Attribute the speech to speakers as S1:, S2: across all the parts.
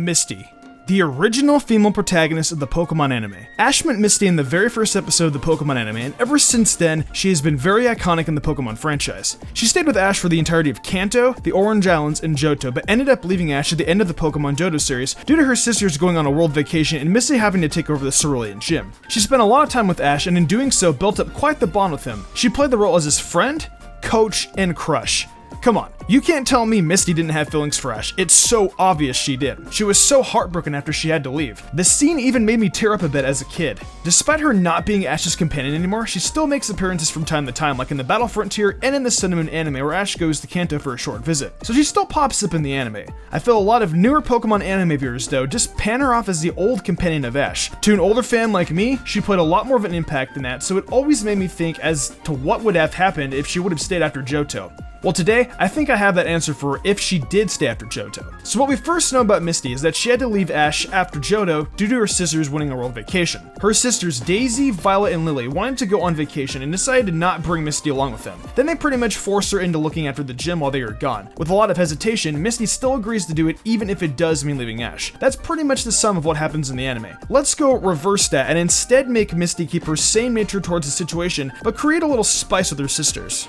S1: Misty, the original female protagonist of the Pokemon anime. Ash met Misty in the very first episode of the Pokemon anime, and ever since then, she has been very iconic in the Pokemon franchise. She stayed with Ash for the entirety of Kanto, the Orange Islands, and Johto, but ended up leaving Ash at the end of the Pokemon Johto series due to her sisters going on a world vacation and Misty having to take over the Cerulean gym. She spent a lot of time with Ash, and in doing so, built up quite the bond with him. She played the role as his friend, coach, and crush. Come on, you can't tell me Misty didn't have feelings for Ash. It's so obvious she did. She was so heartbroken after she had to leave. The scene even made me tear up a bit as a kid. Despite her not being Ash's companion anymore, she still makes appearances from time to time, like in the Battle Frontier and in the Sun and Moon anime where Ash goes to Kanto for a short visit. So she still pops up in the anime. I feel a lot of newer Pokemon anime viewers, though, just pan her off as the old companion of Ash. To an older fan like me, she played a lot more of an impact than that, so it always made me think as to what would have happened if she would have stayed after Johto. Well, today, I think I have that answer for if she did stay after Johto. So what we first know about Misty is that she had to leave Ash after Johto due to her sisters winning a world vacation. Her sisters Daisy, Violet, and Lily wanted to go on vacation and decided to not bring Misty along with them. Then they pretty much forced her into looking after the gym while they were gone. With a lot of hesitation, Misty still agrees to do it even if it does mean leaving Ash. That's pretty much the sum of what happens in the anime. Let's go reverse that and instead make Misty keep her same nature towards the situation, but create a little spice with her sisters.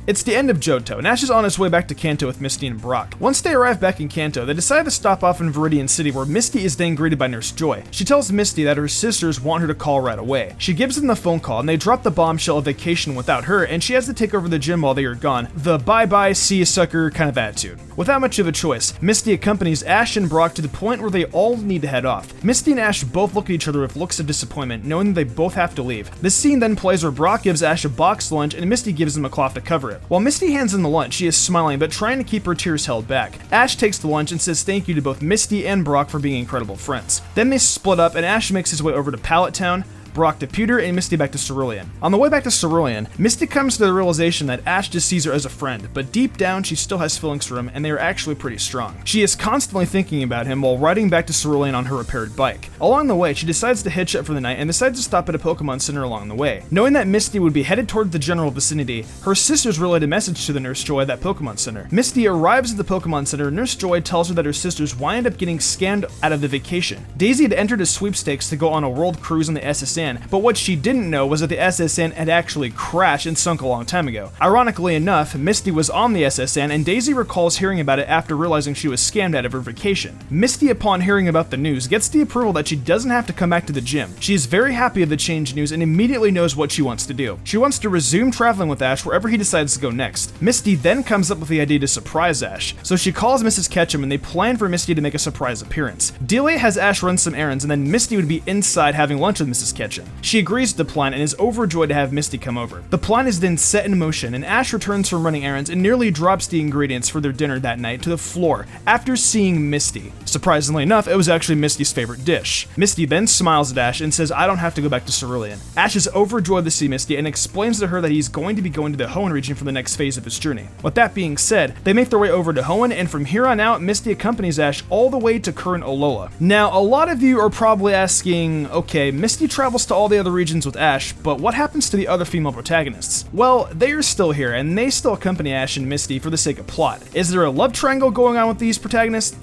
S1: It's the end of Johto, and Ash is on his way back to Kanto with Misty and Brock. Once they arrive back in Kanto, they decide to stop off in Viridian City where Misty is then greeted by Nurse Joy. She tells Misty that her sisters want her to call right away. She gives them the phone call, and they drop the bombshell of vacation without her, and she has to take over the gym while they are gone. The bye-bye, see you sucker kind of attitude. Without much of a choice, Misty accompanies Ash and Brock to the point where they all need to head off. Misty and Ash both look at each other with looks of disappointment, knowing that they both have to leave. This scene then plays where Brock gives Ash a boxed lunch, and Misty gives him a cloth to cover it. While Misty hands in the lunch, she is smiling but trying to keep her tears held back. Ash takes the lunch and says thank you to both Misty and Brock for being incredible friends. Then they split up and Ash makes his way over to Pallet Town, Brock to Pewter, and Misty back to Cerulean. On the way back to Cerulean, Misty comes to the realization that Ash just sees her as a friend, but deep down she still has feelings for him and they are actually pretty strong. She is constantly thinking about him while riding back to Cerulean on her repaired bike. Along the way, she decides to hitch up for the night and decides to stop at a Pokemon Center along the way. Knowing that Misty would be headed toward the general vicinity, her sisters relayed a message to the Nurse Joy at that Pokemon Center. Misty arrives at the Pokemon Center and Nurse Joy tells her that her sisters wind up getting scammed out of the vacation. Daisy had entered a sweepstakes to go on a world cruise on the SSN, but what she didn't know was that the SSN had actually crashed and sunk a long time ago. Ironically enough, Misty was on the SSN and Daisy recalls hearing about it after realizing she was scammed out of her vacation. Misty, upon hearing about the news, gets the approval that she doesn't have to come back to the gym. She is very happy of the change news and immediately knows what she wants to do. She wants to resume traveling with Ash wherever he decides to go next. Misty then comes up with the idea to surprise Ash, so she calls Mrs. Ketchum and they plan for Misty to make a surprise appearance. Delia has Ash run some errands and then Misty would be inside having lunch with Mrs. Ketchum. She agrees to the plan and is overjoyed to have Misty come over. The plan is then set in motion and Ash returns from running errands and nearly drops the ingredients for their dinner that night to the floor after seeing Misty. Surprisingly enough, it was actually Misty's favorite dish. Misty then smiles at Ash and says I don't have to go back to Cerulean. Ash is overjoyed to see Misty and explains to her that he's going to be going to the Hoenn region for the next phase of his journey. With that being said, they make their way over to Hoenn and from here on out, Misty accompanies Ash all the way to current Alola. Now, a lot of you are probably asking, okay, Misty travels to all the other regions with Ash, but what happens to the other female protagonists? Well, they are still here, and they still accompany Ash and Misty for the sake of plot. Is there a love triangle going on with these protagonists?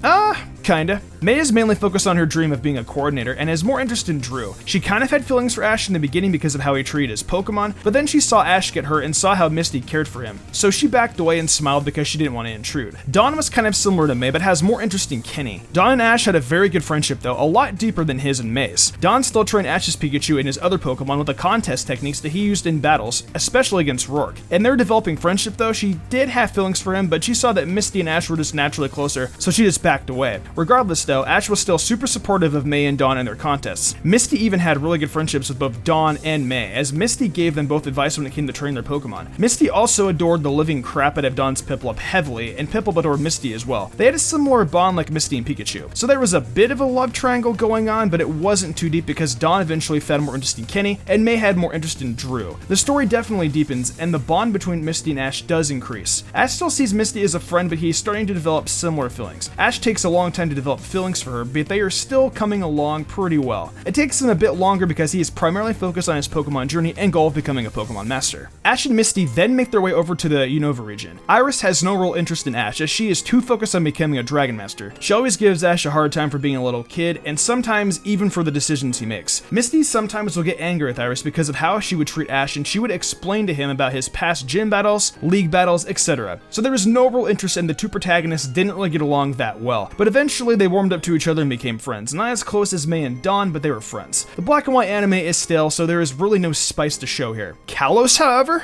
S1: Kinda. May is mainly focused on her dream of being a coordinator and has more interest in Drew. She kind of had feelings for Ash in the beginning because of how he treated his Pokemon, but then she saw Ash get hurt and saw how Misty cared for him, so she backed away and smiled because she didn't want to intrude. Dawn was kind of similar to May, but has more interest in Kenny. Dawn and Ash had a very good friendship though, a lot deeper than his and May's. Dawn still trained Ash's Pikachu and his other Pokemon with the contest techniques that he used in battles, especially against Rourke. In their developing friendship though, she did have feelings for him, but she saw that Misty and Ash were just naturally closer, so she just backed away. Regardless though, Ash was still super supportive of May and Dawn in their contests. Misty even had really good friendships with both Dawn and May, as Misty gave them both advice when it came to training their Pokemon. Misty also adored the living crap out of Dawn's Piplup heavily, and Piplup adored Misty as well. They had a similar bond like Misty and Pikachu. So there was a bit of a love triangle going on, but it wasn't too deep because Dawn eventually found more interest in Kenny, and May had more interest in Drew. The story definitely deepens, and the bond between Misty and Ash does increase. Ash still sees Misty as a friend, but he's starting to develop similar feelings. Ash takes a long time time to develop feelings for her, but they are still coming along pretty well. It takes him a bit longer because he is primarily focused on his Pokemon journey and goal of becoming a Pokemon master. Ash and Misty then make their way over to the Unova region. Iris has no real interest in Ash as she is too focused on becoming a Dragon Master. She always gives Ash a hard time for being a little kid, and sometimes even for the decisions he makes. Misty sometimes will get angry with Iris because of how she would treat Ash, and she would explain to him about his past gym battles, league battles, etc. So there was no real interest, and the two protagonists didn't really get along that well. But eventually they warmed up to each other and became friends. Not as close as May and Dawn, but they were friends. The black and white anime is stale, so there is really no spice to show here. Kalos, however?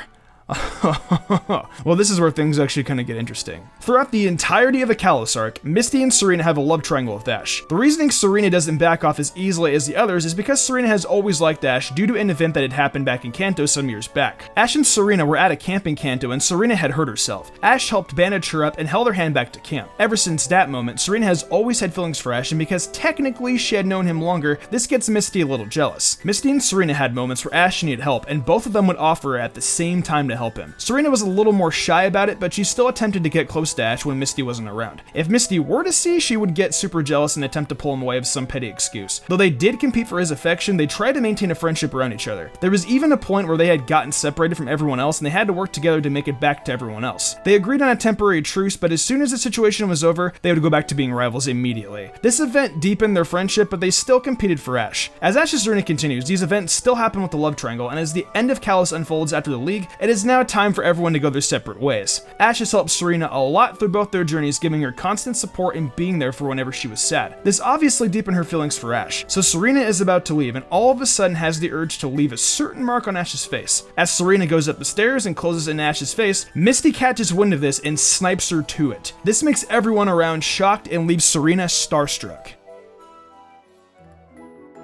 S1: Well, this is where things actually kind of get interesting. Throughout the entirety of the Kalos arc, Misty and Serena have a love triangle with Ash. The reasoning Serena doesn't back off as easily as the others is because Serena has always liked Ash due to an event that had happened back in Kanto some years back. Ash and Serena were at a camp in Kanto and Serena had hurt herself. Ash helped bandage her up and held her hand back to camp. Ever since that moment, Serena has always had feelings for Ash, and because technically she had known him longer, this gets Misty a little jealous. Misty and Serena had moments where Ash needed help, and both of them would offer at the same time to help him. Serena was a little more shy about it, but she still attempted to get close to Ash when Misty wasn't around. If Misty were to see, she would get super jealous and attempt to pull him away with some petty excuse. Though they did compete for his affection, they tried to maintain a friendship around each other. There was even a point where they had gotten separated from everyone else and they had to work together to make it back to everyone else. They agreed on a temporary truce, but as soon as the situation was over, they would go back to being rivals immediately. This event deepened their friendship, but they still competed for Ash. As Ash's journey continues, these events still happen with the love triangle, and as the end of Kalos unfolds after the league, it is now time for everyone to go their separate ways. Ash has helped Serena a lot through both their journeys, giving her constant support and being there for whenever she was sad. This obviously deepened her feelings for Ash, so Serena is about to leave and all of a sudden has the urge to leave a certain mark on Ash's face. As Serena goes up the stairs and closes in Ash's face, Misty catches wind of this and snipes her to it. This makes everyone around shocked and leaves Serena starstruck.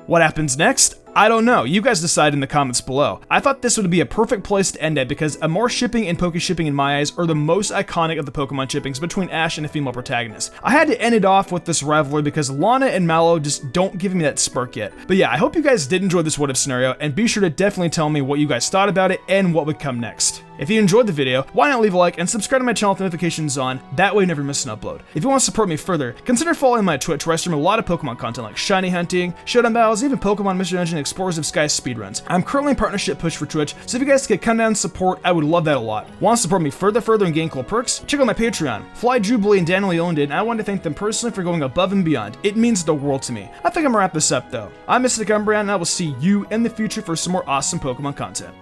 S1: What happens next? I don't know, you guys decide in the comments below. I thought this would be a perfect place to end it because Amore shipping and Poke shipping in my eyes are the most iconic of the Pokemon shippings between Ash and a female protagonist. I had to end it off with this rivalry because Lana and Mallow just don't give me that spark yet. But yeah, I hope you guys did enjoy this what if scenario, and be sure to definitely tell me what you guys thought about it and what would come next. If you enjoyed the video, why not leave a like and subscribe to my channel with notifications on, that way you never miss an upload. If you want to support me further, consider following my Twitch where I stream a lot of Pokemon content like shiny hunting, showdown battles, even Pokemon Mystery Dungeon, Explorers of Sky speedruns. I'm currently in partnership push for Twitch, so if you guys could come down and support, I would love that a lot. Want to support me further and gain cool perks? Check out my Patreon. Fly Jubilee and Daniel Leon did, and I want to thank them personally for going above and beyond. It means the world to me. I think I'm gonna wrap this up though. I'm Mystic Umbreon, and I will see you in the future for some more awesome Pokemon content.